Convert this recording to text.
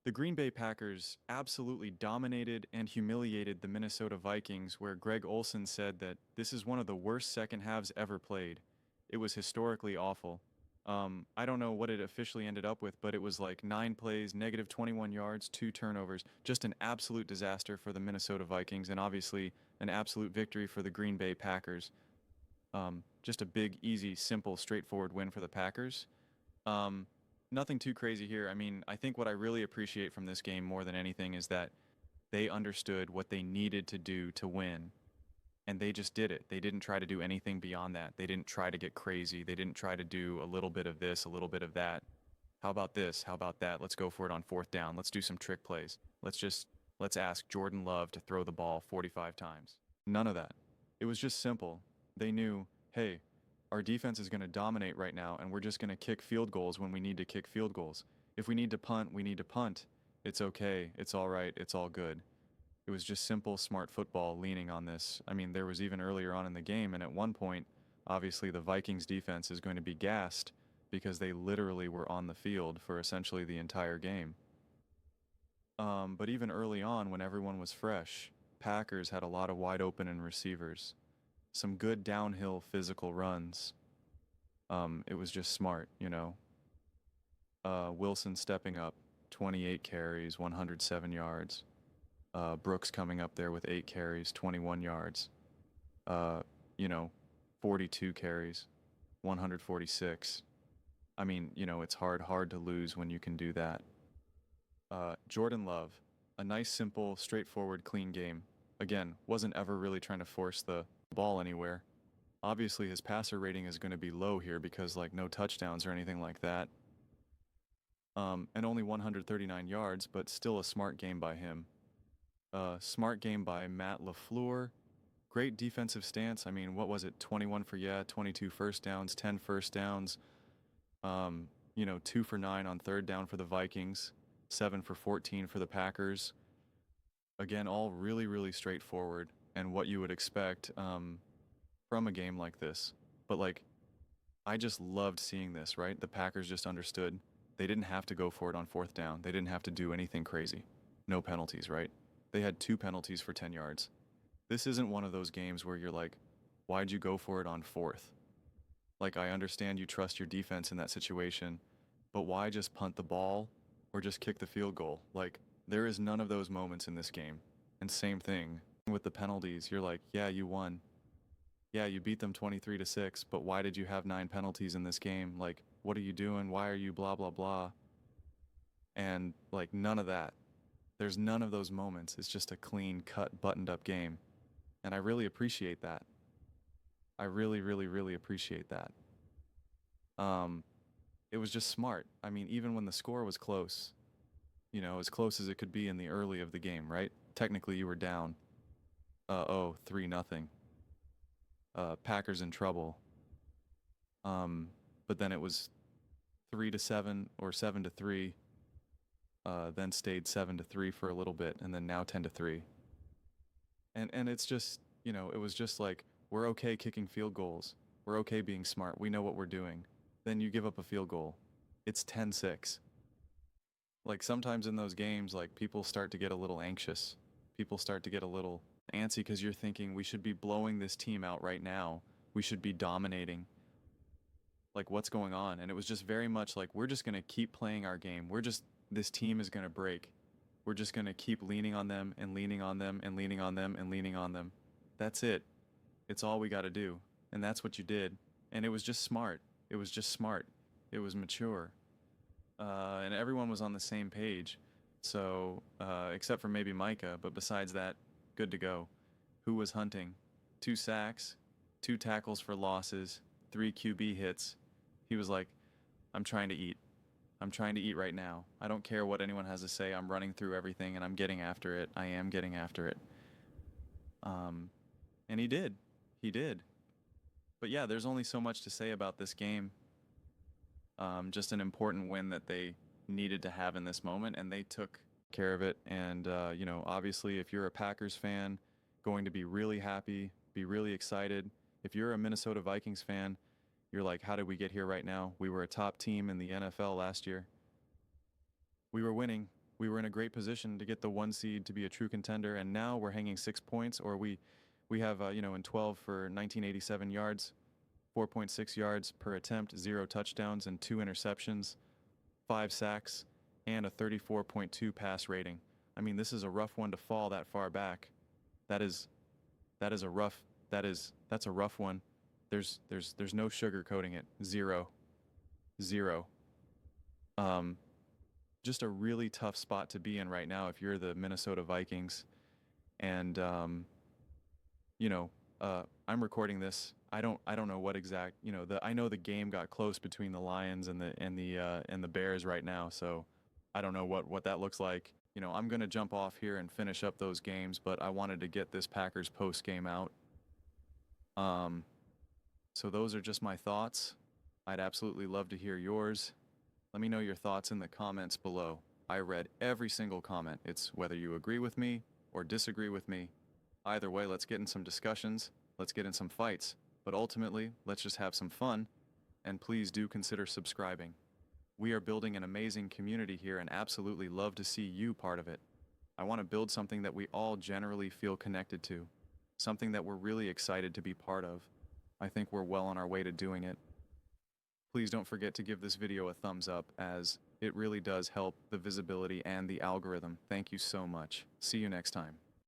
The Green Bay Packers absolutely dominated and humiliated the Minnesota Vikings, where Greg Olson said that this is one of the worst second halves ever played. It was historically awful. I don't know what it officially ended up with, but it was like 9 plays, negative 21 yards, 2 turnovers. Just an absolute disaster for the Minnesota Vikings, and obviously an absolute victory for the Green Bay Packers. Just a big, easy, simple, straightforward win for the Packers. Um, Nothing too crazy here. I mean, I think what I really appreciate from this game more than anything is that they understood what they needed to do to win, and they just did it. They didn't try to do anything beyond that. They didn't try to get crazy. They didn't try to do a little bit of this, a little bit of that. How about this? How about that? Let's go for it on fourth down. Let's do some trick plays. Let's ask Jordan Love to throw the ball 45 times. None of that. It was just simple. They knew, hey, our defense is going to dominate right now, and we're just going to kick field goals when we need to kick field goals. If we need to punt, we need to punt. It's okay. It's all right. It's all good. It was just simple, smart football leaning on this. I mean, there was even earlier on in the game, and at one point, obviously the Vikings defense is going to be gassed because they literally were on the field for essentially the entire game. But even early on, when everyone was fresh, Packers had a lot of wide open and receivers, some good downhill physical runs. It was just smart, you know. Wilson stepping up, 28 carries, 107 yards. Brooks coming up there with 8 carries, 21 yards. Uh, you know, 42 carries, 146. I mean, it's hard to lose when you can do that. Jordan Love, a nice, simple, straightforward, clean game. Again, wasn't ever really trying to force the ball anywhere. Obviously, his passer rating is going to be low here because, like, no touchdowns or anything like that. And only 139 yards, but still a smart game by him. Smart game by Matt LaFleur. Great defensive stance. I mean, what was it? 21 for 22 first downs, 10 first downs. 2 for 9 on third down for the Vikings, 7 for 14 for the Packers. Again, all really, really straightforward and what you would expect from a game like this. But, like, I just loved seeing this, right? The Packers just understood. They didn't have to go for it on fourth down. They didn't have to do anything crazy. No penalties, right? They had 2 penalties for 10 yards. This isn't one of those games where you're like, why'd you go for it on fourth? Like, I understand you trust your defense in that situation, but why just punt the ball or just kick the field goal? Like, there is none of those moments in this game. And same thing with the penalties. You're like, yeah, you won. Yeah, you beat them 23-6, but why did you have 9 penalties in this game? Like, what are you doing? Why are you blah, blah, blah? And, like, none of that. There's none of those moments. It's just a clean cut, buttoned up game. And I really appreciate that. I really, really, really appreciate that. Um, it was just smart. I mean, even when the score was close, as close as it could be in the early of the game, right? Technically, you were down, 3-0. Packers in trouble. But then it was 3-7 or 7-3. Then stayed 7-3 for a little bit, and then now 10-3. And it's just, it was just like, we're okay kicking field goals. We're okay being smart. We know what we're doing. Then you give up a field goal. It's 10-6. Like, sometimes in those games, like, people start to get a little anxious. People start to get a little antsy because you're thinking we should be blowing this team out right now. We should be dominating. Like, what's going on? And it was just very much like, we're just going to keep playing our game. This team is going to break. We're just going to keep leaning on them and leaning on them and leaning on them and leaning on them. That's it. It's all we got to do. And that's what you did. And it was just smart. It was just smart. It was mature. And everyone was on the same page. So, except for maybe Micah, but besides that, good to go. Who was hunting? 2 sacks, 2 tackles for losses, 3 QB hits. He was like, I'm trying to eat. I'm trying to eat right now. I don't care what anyone has to say. I'm running through everything and I'm getting after it. I am getting after it. And he did. He did. But yeah, there's only so much to say about this game. Just an important win that they needed to have in this moment, and they took care of it. And, obviously, if you're a Packers fan, going to be really happy, be really excited. If you're a Minnesota Vikings fan, you're like, how did we get here right now? We were a top team in the NFL last year. We were winning. we were in a great position to get the 1 seed to be a true contender, and now we're hanging 6 points, or we have in 12 for 1987 yards, 4.6 yards per attempt, 0 touchdowns and 2 interceptions, 5 sacks, and a 34.2 pass rating. I mean, this is a rough one to fall that far back. That is that is a rough that's a rough one. There's no sugarcoating it. Zero. Zero. Um, just a really tough spot to be in right now if you're the Minnesota Vikings. And you know, I'm recording this. I don't know what exact, I know the game got close between the Lions and the Bears right now, so I don't know what that looks like. I'm going to jump off here and finish up those games, but I wanted to get this Packers post game out. Um so those are just my thoughts. I'd absolutely love to hear yours. Let me know your thoughts in the comments below. I read every single comment. It's whether you agree with me or disagree with me. Either way, let's get in some discussions, let's get in some fights, but ultimately, let's just have some fun, and please do consider subscribing. We are building an amazing community here and absolutely love to see you part of it. I want to build something that we all generally feel connected to, something that we're really excited to be part of. I think we're well on our way to doing it. Please don't forget to give this video a thumbs up, as it really does help the visibility and the algorithm. Thank you so much. See you next time.